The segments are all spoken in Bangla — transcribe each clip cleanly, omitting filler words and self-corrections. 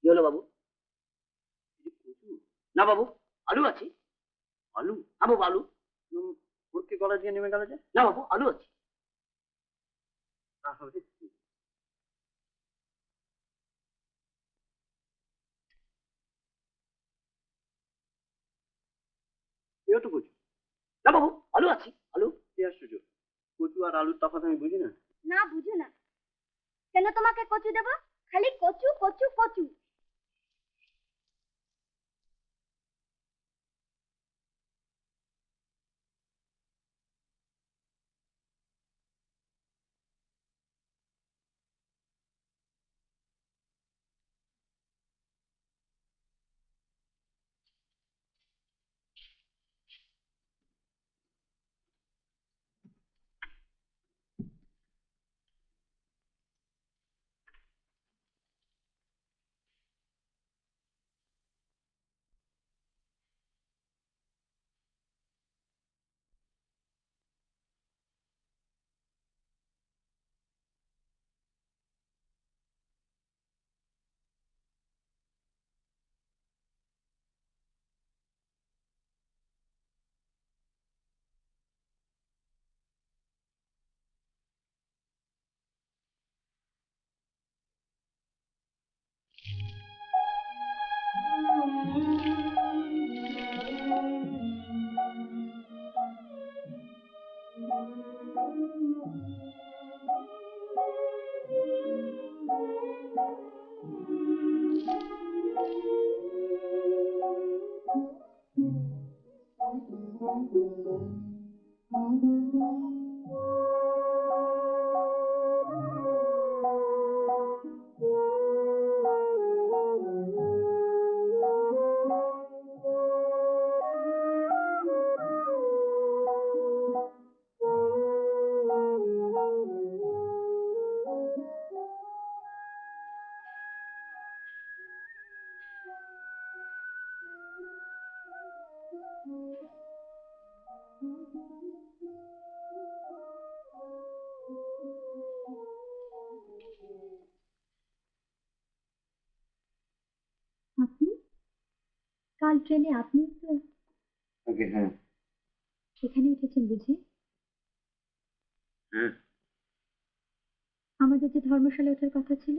কি হলো বাবু? না বাবু, আলু আছে। আলু? না বাবু, আলু উড়কে গলা দিয়ে নেমে গেল যে। না বাবু, আলু আছে। এও তো কচু। না বাবু, আলু আছে, আলু। কি আশ্চর্য, কচু আর আলুর তফাৎ আমি বুঝি না। না বুঝো না, কেন তোমাকে কচু দেবো? খালি কচু কচু কচু। আপনি কাল ট্রেনে আপনি তো ওকে, হ্যাঁ। সেখানে উঠেছেন বুঝি? হ্যাঁ। আমাদের যে ধর্মশালা ওঠার কথা ছিল,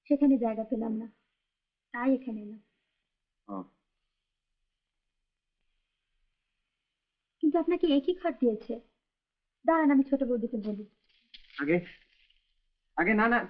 সেখানে জায়গা পেলাম না, তাই এখানে এলাম। কিন্তু আপনাকে একই খাট দিয়েছে। দাঁড়ান, আমি ছোট বৌদিকে বলি। আগে আগে না না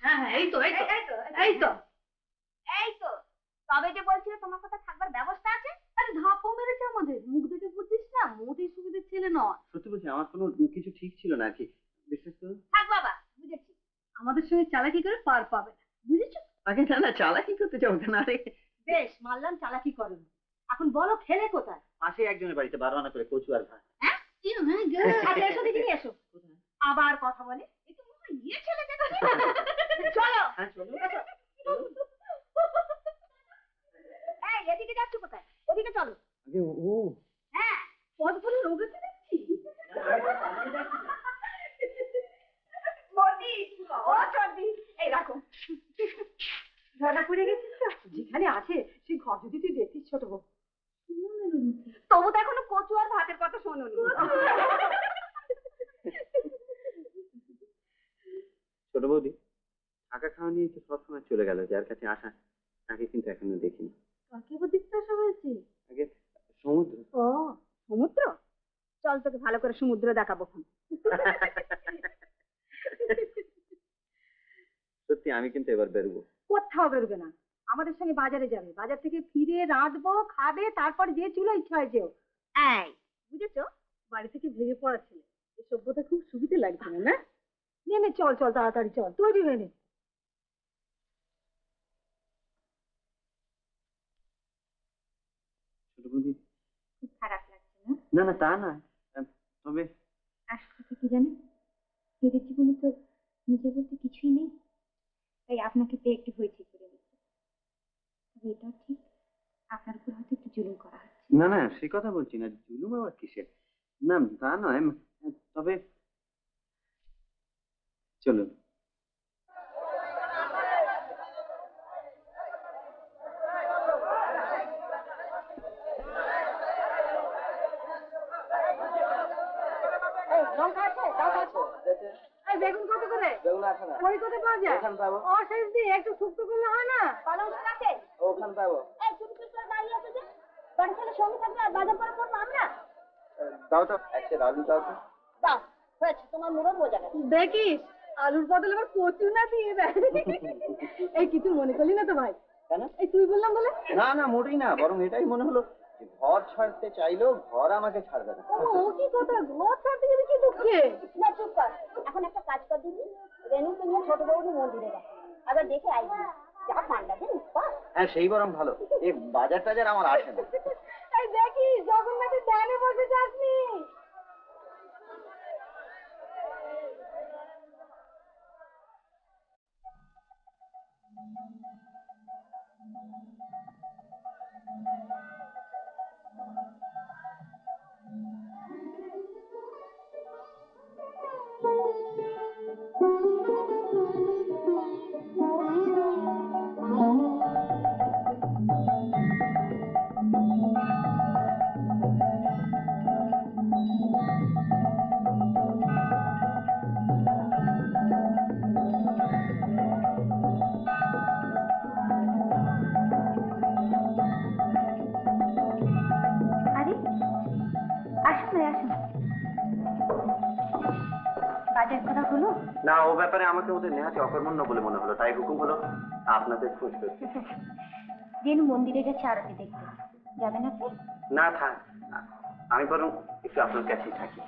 হ্যাঁ হ্যাঁ, এই তো এই তো এই তো এই তো তবে যে বলছিল তোমার কথা থাকবার ব্যবস্থা আছে। আরে ধাপও মেরেছে আমাদের, মুখ দেখে বুঝছিস না মোটেই সুবিধের ছেলে নয়। সত্যি বলছি, আমার কোনো কিছু ঠিক ছিল না আর কি। বিশ্বাস করুন। থাক বাবা, বুঝেছি। আমাদের সঙ্গে চালাকি করে পার পাবে না, বুঝেছো? আগে না না, চালাকি করতে যাবো কেন? আরে বেশ মানলাম চালাকি করেন, এখন বলো খেলে কোথায়? পাশে একজনের বাড়িতে 12 আনা করে কচু আর ভাত। হ্যাঁ আচ্ছা এসো দেখিনি, এসো। আবার কথা বলে, এই তো মনে হয় ইয়ে ছেলে দেখছি। চলো। হ্যাঁ চলো। এসো। এই এদিকে যাচ্ছ কোথায়? ওদিকে চলো। আগে ও হ্যাঁ, পথ ভুলে রোগেতে দেখছি। মতি, ও চন্দি, এই রাখো। ধরা পড়ে গেছিস তো? যেখানে আছে সেই ঘর যদি তুই দেখতিস ছোট বউ। তবু তো এখনো কচু আর ভাতের কথা শোনোনি। ছোট বৌদি টাকা খাওয়া নিয়ে তো সবসময় চলে গেল, যার কাছে আসা তাকে কিন্তু এখনো দেখিনি। কাকে দেখতে আসা হয়েছে? আগে সমুদ্র। ও সমুদ্র, চল তোকে ভালো করে সমুদ্র দেখাবো। সত্যি আমি কিন্তু এবার বেরোবো। কোথাও বেরোবে না, আমাদের সঙ্গে বাজারে যাবে, বাজার থেকে ফিরে রাঁধবো, খাবে, তারপর যে চুলো ইচ্ছা হয় যেও। এই বুঝেছো, বাড়ি থেকে ভেঙে পড়া ছিল, এই সভ্যতা খুব সুবিধে লাগছে না? চল চল তাড়াতাড়ি চল, তৈরি হয়ে নে। ছোট বৌদি, খুব খারাপ লাগছে না? না না তা নয়, তবে আসল কথা কি জানেন, মেয়েদের জীবনে তো নিজে বলতে কিছুই নেই, তাই আপনাকে পেয়ে একটু হয়েছে করে নিচ্ছে। তবে এটাও ঠিক, আপনার উপর হয়তো একটু জুলুম করা হচ্ছে। না না সে কথা বলছি না, জুলুম আবার কিসের, না তা নয়, তবে চলুন। লঙ্কা আছে? বেগুন কত করে? বেগুন আছে না? বড়ি কত পাওয়া যায়? ওখানে পাবো। অশেষ দিয়ে একটু শুক্তো করলে হয় না? পালং শাক আছে? ওখানে পাবো। এই চুপ চুপ করে দাঁড়িয়ে আছে যে, বাড়ি ছেলে সঙ্গে থাকবে আর বাজার করে করবো আমরা? দাও তো একটা আলু দাও তো। দাও, হয়েছে, তোমার মুরদ বোঝা গেছে। দেখিস আলুর বদলে আবার কচু না দিয়ে দেয়। এই কিছু মনে করলি না তো ভাই? কেন? এই তুই বললাম বলে? না না মোটেই না, বরং এটাই মনে হলো যে ঘর ছাড়তে চাইলেও ঘর আমাকে ছাড়বে না। ও কি কথা, ঘর ছাড়তে গেলে কি দুঃখে? না চুপ কর, এখন একটা কাজ কর দিবি, রেনুকে নিয়ে ছোট বৌদি মন্দিরে গেছে, আবার দেখে আইবি, যা ঠান্ডা দিন। হ্যাঁ সেই বরং ভালো, এই বাজার টাজার আমার আসে না। এই দেখিস জগন্নাথের ধ্যানে বসে যাসনি। আরে আসুন না, আসুন। বাজার করা হলো? না ও ব্যাপারে আমাকে ওদের নেহাতি অকর্মণ্য বলে মনে হলো, তাই হুকুম হলো আপনাদের খোঁজ করতে। রেনু মন্দিরে গেছে আরতি দেখতে, যাবেন আপনি? না থাক, আমি বরং একটু আপনার কাছেই থাকি।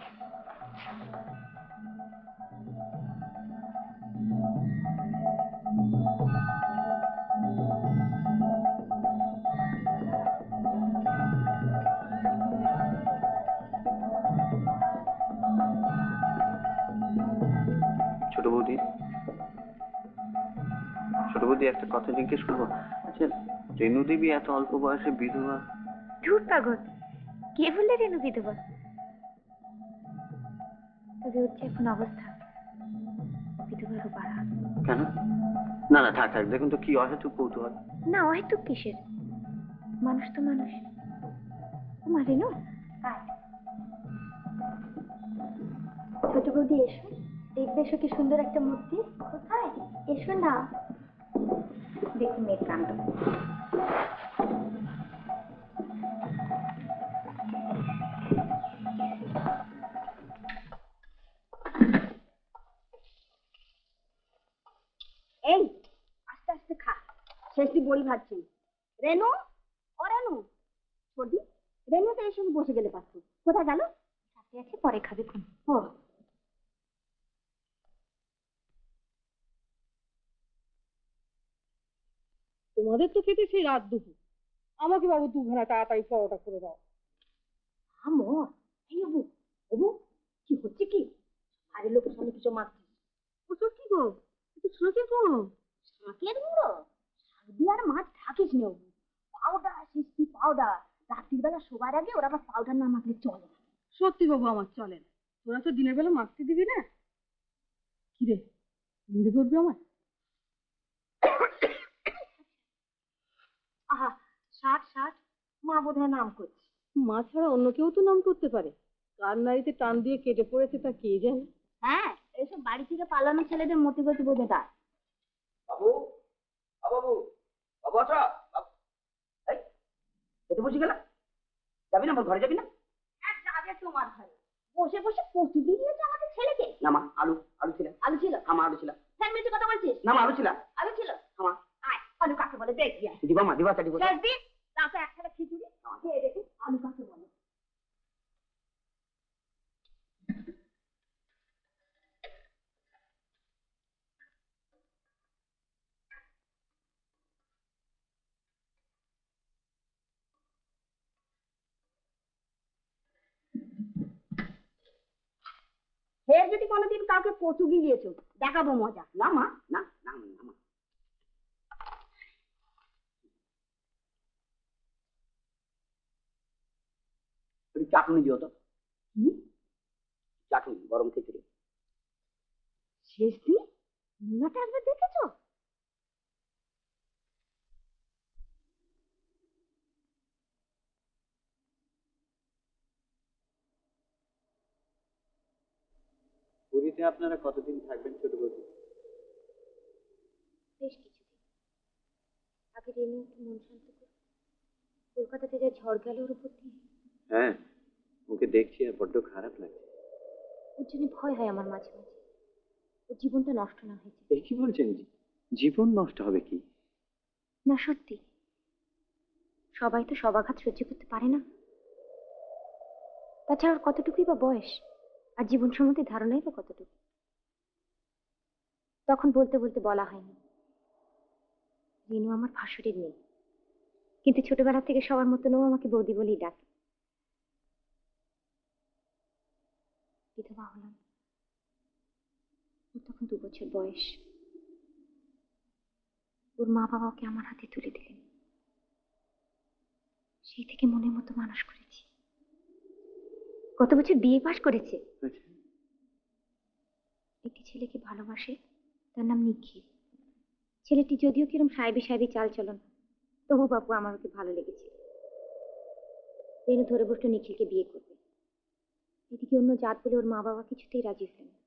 ছোট বৌদি, ছোট বৌদি একটা কথা জিজ্ঞেস করবো? আচ্ছা রেণু দেবী এত অল্প বয়সে বিধবা? ধুর পাগল, কে বললে রেনু বিধবা? তবে হচ্ছে এখন অবস্থা বিধবারও বাড়া। কেন? না না থাক থাক, দেখুন তো কি অহেতুক কৌতূহল। না অহেতুক কিসের, মানুষ তো মানুষ। মা রেনু, ছোট বৌদি এসো, দেখবে এসো কি সুন্দর একটা মূর্তি। কোথায়? এসো না, দেখুন মেয়ের কাণ্ড। এই আস্তে আস্তে খা, শেষটি বড়ি ভাজছি। রেনু, ও রেনু, ছোটি, রেনু তো এর সঙ্গে বসে গেলে পারতো, কোথায় গেল? সাথে আছে, পরে খাবে খুন। ও তোমাদের তো খেতে সেই রাত দুপুর, আমাকে বাবু 2 ঘন্টা তাড়াতাড়ি পরোটা করে দাও। আমর, এই অবু, অবু, কি হচ্ছে কি? আরে লোকের সামনে কিছু মারছিস। ওসব কি গো, একটু শাঁকে করো। শাঁকের গুঁড়ো? শাঁক দিয়ে আর মাছ থাকিস না অবু, পাউডার, সিস্টি পাউডার। রাত্রির বেলা শোবার আগে ওরা আবার পাউডার না মাখলে চলে না। সত্যি বাবু আমার চলে না, তোরা তো দিনের বেলা মাখতে দিবি না। কি রে, নিন্দে করবি আমার? আহা, ষাট ষাট, মা বোধহয় নাম করছে। মা ছাড়া অন্য কেউ তো নাম করতে পারে, কার নারীতে টান দিয়ে কেটে পড়েছে তা কে জানে। হ্যাঁ, এসব বাড়ি থেকে পালানো ছেলেদের মতি গতি বোঝে তার। বাবু, বাবু, বাবু আচ্ছা, এই কোথায় বসে গেলা? যাবি না, আমার ঘরে যাবি না? আর যাবে তোমার ঘরে, বসে বসে কচু দিয়েছে আমাদের ছেলেকে। না মা, আলু আলু ছিল। আলু ছিল? আমার আলু ছিল। ফ্যান মিছে কথা বলছিস? না মা, আলু ছিল। আলু ছিল? আমার আয়, আলু কাকে বলে দেখবি আয়। দিবা মা, দিবা চাটি বসে। শেষ দিন তাতে একটা খিচুড়ি খেয়ে দেখি আলু কাকে বলে। ফের যদি কোনোদিন কাউকে কচু গিলিয়েছো দেখাবো মজা। না মা, না না না মা। একটু চাটনি দিও তো। চাটনি, গরম খিচুড়ি। শেষ দিন মুলাটা একবার দেখেছো? পুরীতে আপনারা কতদিন থাকবেন ছোট বৌদি? বেশ কিছুদিন। আগে রেনু একটু মন শান্ত করে কলকাতাতে যা ঝড় গেল ওর উপর দিয়ে, হ্যাঁ, ওকে দেখছি আর বড্ড খারাপ লাগছে। ওর জন্য ভয় হয় আমার মাঝে মাঝে, ওর জীবনটা নষ্ট না হয়েছে। এই কি বলছেন? জীবন নষ্ট হবে কি? না সত্যি, সবাই তো সব আঘাত সহ্য করতে পারে না। তাছাড়া ওর কতটুকুই বা বয়স, আর জীবন সম্বন্ধে ধারণাই বা কতটুকু। তখন বলতে বলতে বলা হয়নি, রেনু আমার ভাসুরের মেয়ে, কিন্তু ছোটবেলা থেকে সবার মতন ও আমাকে বৌদি বলেই ডাকে। বিধবা হলাম, ওর তখন 2 বছর বয়স। ওর মা বাবা ওকে আমার হাতে তুলে দিলেন। সেই থেকে মনের মতো মানুষ করেছি। গত বছর বিয়ে পাশ করেছে। একটি ছেলেকে ভালোবাসে, তার নাম নিখিল। ছেলেটি যদিও কিরম সাহেবি সাহেবি চাল চলন, তবু বাপু আমার ওকে ভালো লেগেছিল। রেনু ধরে বসলো নিখিলকে বিয়ে করবে। এদিকে অন্য জাত বলে ওর মা বাবা কিছুতেই রাজি হলেন না।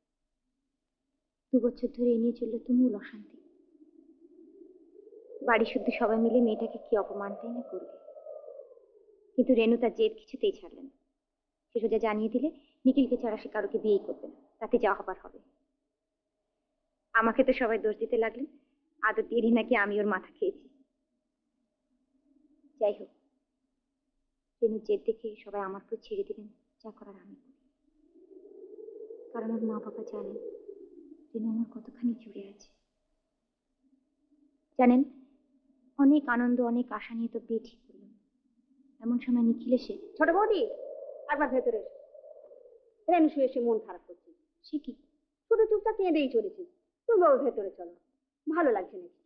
2 বছর ধরে এ নিয়ে চললো তুমুল অশান্তি। বাড়ি শুদ্ধ সবাই মিলে মেয়েটাকে কি অপমানটাই না করবে। কিন্তু রেনু তার জেদ কিছুতেই ছাড়লেন না। সে সোজা জানিয়ে দিলে নিখিলকে ছাড়া সে কারোকে বিয়েই করবে না, তাতে যা হবার হবে। আমাকে তো সবাই দোষ দিতে লাগলেন, আদর দিয়েই নাকি আমি ওর মাথা খেয়েছি। যাই হোক, রেনুর জেদ দেখে সবাই আমার উপর ছেড়ে দিলেন, যা করার আমি করি। কারণ ওর মা বাবা জানেন রেনু আমার কতখানি জুড়ে আছে। জানেন, অনেক আনন্দ অনেক আশা নিয়ে তো বিয়ে ঠিক করলাম। এমন সময় নিখিল এসে, ছোট বৌদি একবার ভেতরে এসো। রেনু শুয়ে এসে মন খারাপ করছে। সে কি, শুধু চুপচাপ কেঁদেই চলেছে। তুমি বাবু ভেতরে চলো, ভালো লাগছে নাকি?